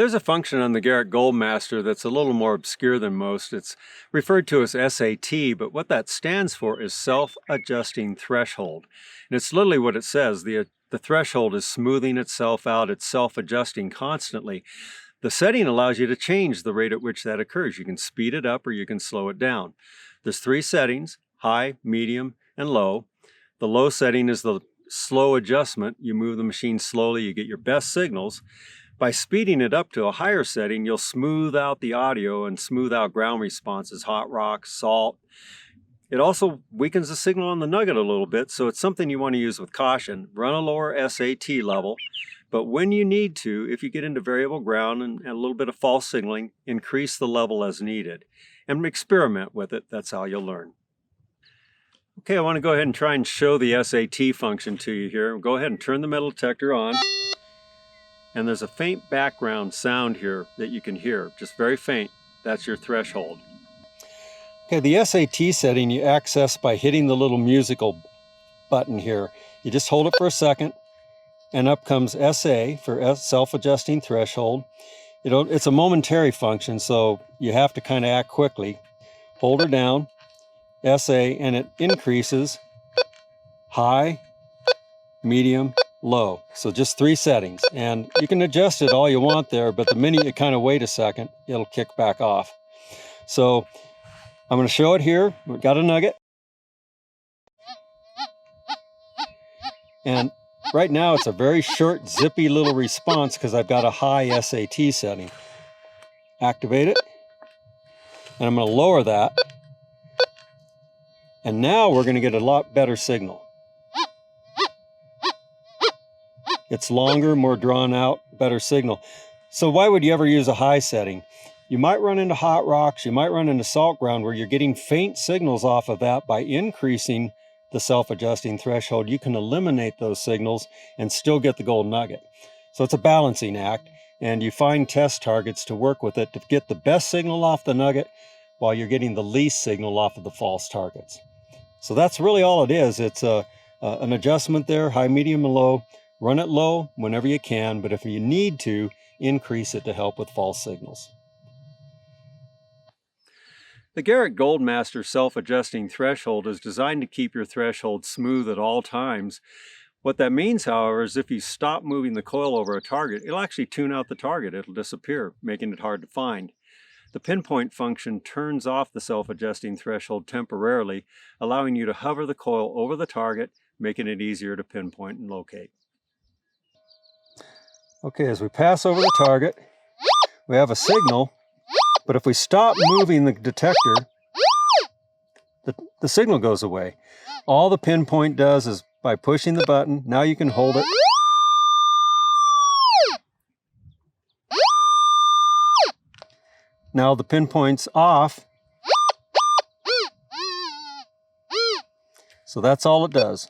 There's a function on the Garrett GoldMaster that's a little more obscure than most. It's referred to as SAT, but what that stands for is self-adjusting threshold. And it's literally what it says. The threshold is smoothing itself out. It's self-adjusting constantly. The setting allows you to change the rate at which that occurs. You can speed it up or you can slow it down. There's 3 settings: high, medium, and low. The low setting is the slow adjustment. You move the machine slowly, you get your best signals. By speeding it up to a higher setting, you'll smooth out the audio and smooth out ground responses, hot rocks, salt. It also weakens the signal on the nugget a little bit, so it's something you want to use with caution. Run a lower SAT level, but when you need to, if you get into variable ground and a little bit of false signaling, increase the level as needed. And experiment with it. That's how you'll learn. Okay, I want to go ahead and try and show the SAT function to you here. Go ahead and turn the metal detector on. And there's a faint background sound here that you can hear, just very faint. That's your threshold. Okay, the SAT setting you access by hitting the little musical button here. You just hold it for a second, and up comes SA for self-adjusting threshold. It's a momentary function, so you have to kind of act quickly. Hold her down, SA, and it increases high, medium, low. So just 3 settings, and you can adjust it all you want there, but the minute you kind of wait a second, it'll kick back off. So I'm going to show it here. We've got a nugget, and right now it's a very short, zippy little response because I've got a high SAT setting. Activate it, and I'm going to lower that, and now we're going to get a lot better signal. It's longer, more drawn out, better signal. So why would you ever use a high setting? You might run into hot rocks, you might run into salt ground where you're getting faint signals off of that. By increasing the self-adjusting threshold, you can eliminate those signals and still get the gold nugget. So it's a balancing act, and you find test targets to work with it to get the best signal off the nugget while you're getting the least signal off of the false targets. So that's really all it is. It's an adjustment there, high, medium, and low. Run it low whenever you can, but if you need to, increase it to help with false signals. The Garrett GoldMaster self-adjusting threshold is designed to keep your threshold smooth at all times. What that means, however, is if you stop moving the coil over a target, it'll actually tune out the target. It'll disappear, making it hard to find. The pinpoint function turns off the self-adjusting threshold temporarily, allowing you to hover the coil over the target, making it easier to pinpoint and locate. Okay, as we pass over the target, we have a signal, but if we stop moving the detector, the signal goes away. All the pinpoint does is by pushing the button, now you can hold it. Now the pinpoint's off. So that's all it does.